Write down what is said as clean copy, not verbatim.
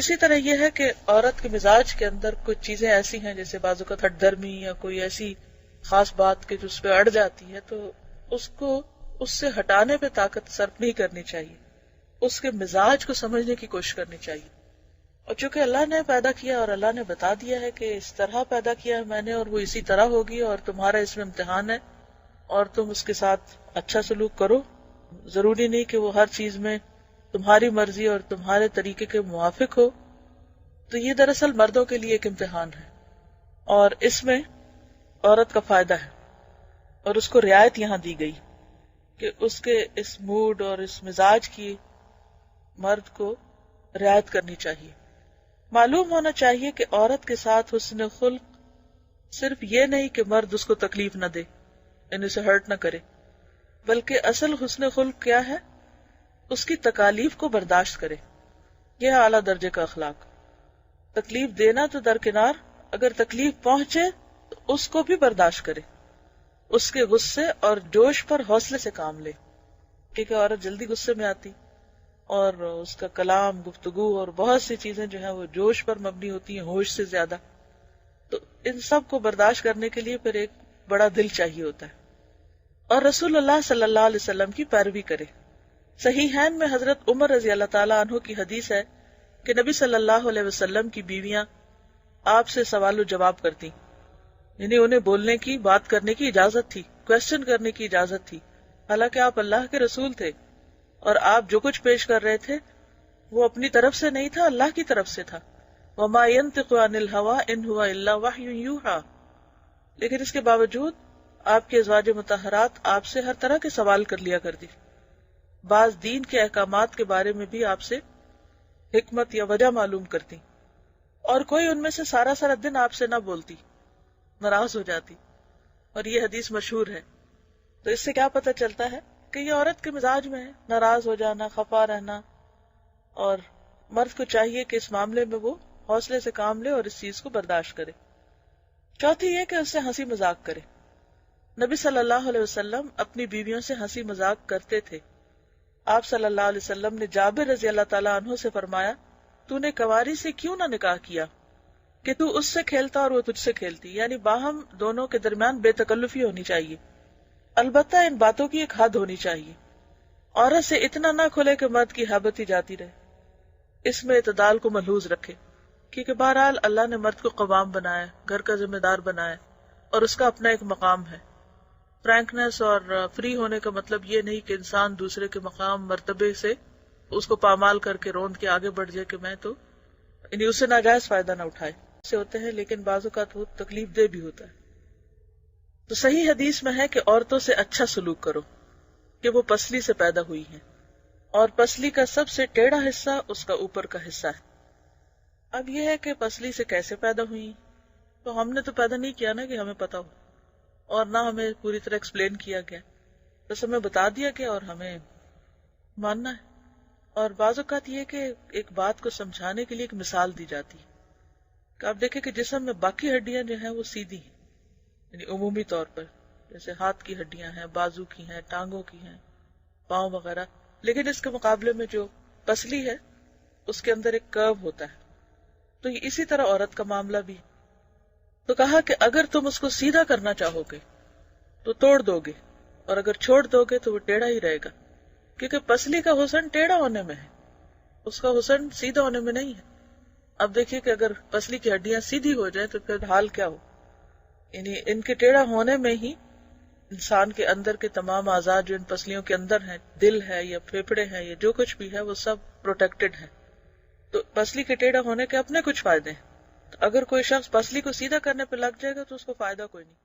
اسی طرح یہ ہے کہ عورت کے مزاج کے اندر کچھ چیزیں ایسی ہیں جیسے بعض اوقات ہٹ درمی یا کوئی ایسی خاص بات کہ جو اس پہ اڑ جاتی ہے، تو اس کو اس سے ہٹانے پہ طاقت صرف نہیں کرنی چاہیے، اس کے مزاج کو سمجھنے کی کوشش کرنی چاہیے. اور چونکہ اللہ نے پیدا کیا اور اللہ نے بتا دیا ہے کہ اس طرح پیدا کیا ہے میں نے اور وہ اسی طرح ہوگی اور تمہارا اس میں امتحان ہے اور تم اس کے ساتھ اچھا سلوک کرو، ضروری نہیں کہ وہ ہر چیز میں تمہاری مرضی اور تمہارے طریقے کے موافق ہو. تو یہ دراصل مردوں کے لیے ایک امتحان ہے اور اس میں عورت کا فائدہ ہے اور اس کو رعایت یہاں دی گئی کہ اس کے اس موڈ اور اس مزاج کی مرد کو رعایت کرنی چاہیے. معلوم ہونا چاہیے کہ عورت کے ساتھ حسن خلق صرف یہ نہیں کہ مرد اس کو تکلیف نہ دے، یعنی اسے ہرٹ نہ کرے، بلکہ اصل حسن خلق کیا ہے؟ اس کی تکالیف کو برداشت کرے. یہ ہے اعلیٰ درجے کا اخلاق. تکلیف دینا تو درکنار، اگر تکلیف پہنچے تو اس کو بھی برداشت کرے، اس کے غصے اور جوش پر حوصلے سے کام لے، کیونکہ عورت جلدی غصے میں آتی اور اس کا کلام، گفتگو اور بہت سی چیزیں جو ہیں وہ جوش پر مبنی ہوتی ہیں، ہوش سے زیادہ. تو ان سب کو برداشت کرنے کے لیے پھر ایک بڑا دل چاہیے ہوتا ہے اور رسول اللہ صلی اللہ علیہ وسلم کی پیروی کرے. صحیحین میں حضرت عمر رضی اللہ تعالیٰ عنہ کی حدیث ہے کہ نبی صلی اللہ علیہ وسلم کی بیویاں آپ سے سوال و جواب کرتی، یعنی انہیں بولنے کی، بات کرنے کی اجازت تھی، کوشچن کرنے کی اجازت تھی، حالانکہ آپ اللہ کے رسول تھے اور آپ جو کچھ پیش کر رہے تھے وہ اپنی طرف سے نہیں تھا، اللہ کی طرف سے تھا. وَمَا يَنطِقُ عَنِ الْهَوَىٰ إِنْ هُوَ إِلَّا وَحْيٌ يُوحَىٰ. لیکن اس کے باوجود آپ کے ازواج مطہرات آپ سے ہر طرح کے سوال کر لیا کرتی، بعض دین کے احکامات کے بارے میں بھی آپ سے حکمت یا وجہ معلوم کرتی، اور کوئی ان میں سے سارا سارا دن آپ سے نہ بولتی، ناراض ہو جاتی. اور یہ حدیث مشہور ہے. تو اس سے کیا پتہ چلتا ہے کہ یہ عورت کے مزاج میں ہے، ناراض ہو جانا، خفا رہنا، اور مرد کو چاہیے کہ اس معاملے میں وہ حوصلے سے کام لے اور اس چیز کو برداشت کرے. چوتھی یہ کہ اس سے ہنسی مذاق کرے. نبی صلی اللہ علیہ وسلم اپنی بیویوں سے ہنسی مذاق کرتے تھے. آپ صلی اللہ علیہ وسلم نے جابر رضی اللہ تعالیٰ عنہ سے فرمایا، تو نے کنواری سے کیوں نہ نکاح کیا کہ تو اس سے کھیلتا اور وہ تجھ سے کھیلتی، یعنی باہم دونوں کے درمیان بے تکلفی ہونی چاہیے. البتہ ان باتوں کی ایک حد ہونی چاہیے. عورت سے اتنا نہ کھلے کہ مرد کی حابت ہی جاتی رہے. اس میں اعتدال کو ملحوظ رکھے، کیونکہ بہرحال اللہ نے مرد کو قوام بنایا، گھر کا ذمہ دار بنایا اور اس کا اپنا ایک مقام ہے. فرینکنس اور فری ہونے کا مطلب یہ نہیں کہ انسان دوسرے کے مقام مرتبے سے اس کو پامال کر کے روند کے آگے بڑھ جائے کہ میں تو یعنی اس سے ناجائز فائدہ نہ اٹھائے. سے ہوتے ہیں لیکن بعض اوقات وہ تکلیف دہ بھی ہوتا ہے. تو صحیح حدیث میں ہے کہ عورتوں سے اچھا سلوک کرو کہ وہ پسلی سے پیدا ہوئی ہیں اور پسلی کا سب سے ٹیڑھا حصہ اس کا اوپر کا حصہ ہے. اب یہ ہے کہ پسلی سے کیسے پیدا ہوئی، تو ہم نے تو پیدا نہیں کیا نا کہ ہمیں پتا ہو، اور نہ ہمیں پوری طرح ایکسپلین کیا گیا، بس ہمیں بتا دیا گیا اور ہمیں ماننا ہے. اور بعض اوقات یہ کہ ایک بات کو سمجھانے کے لیے ایک مثال دی جاتی ہے کہ آپ دیکھیں کہ جسم میں باقی ہڈیاں جو ہیں وہ سیدھی ہیں، یعنی عمومی طور پر جیسے ہاتھ کی ہڈیاں ہیں، بازو کی ہیں، ٹانگوں کی ہیں، پاؤں وغیرہ، لیکن اس کے مقابلے میں جو پسلی ہے اس کے اندر ایک کرو ہوتا ہے. تو یہ اسی طرح عورت کا معاملہ بھی. تو کہا کہ اگر تم اس کو سیدھا کرنا چاہو گے تو توڑ دو گے، اور اگر چھوڑ دو گے تو وہ ٹیڑھا ہی رہے گا، کیونکہ پسلی کا حسن ٹیڑھا ہونے میں ہے، اس کا حسن سیدھا ہونے میں نہیں ہے. اب دیکھیے کہ اگر پسلی کی ہڈیاں سیدھی ہو جائیں تو پھر حال کیا ہو، یعنی ان کے ٹیڑھا ہونے میں ہی انسان کے اندر کے تمام اعضاء جو ان پسلیوں کے اندر ہیں، دل ہے یا پھیپھڑے ہیں یا جو کچھ بھی ہے، وہ سب پروٹیکٹڈ ہے. تو پسلی کے ٹیڑھا ہونے کے اپنے کچھ فائدے ہیں. تو اگر کوئی شخص پسلی کو سیدھا کرنے پہ لگ جائے گا تو اس کو فائدہ کوئی نہیں.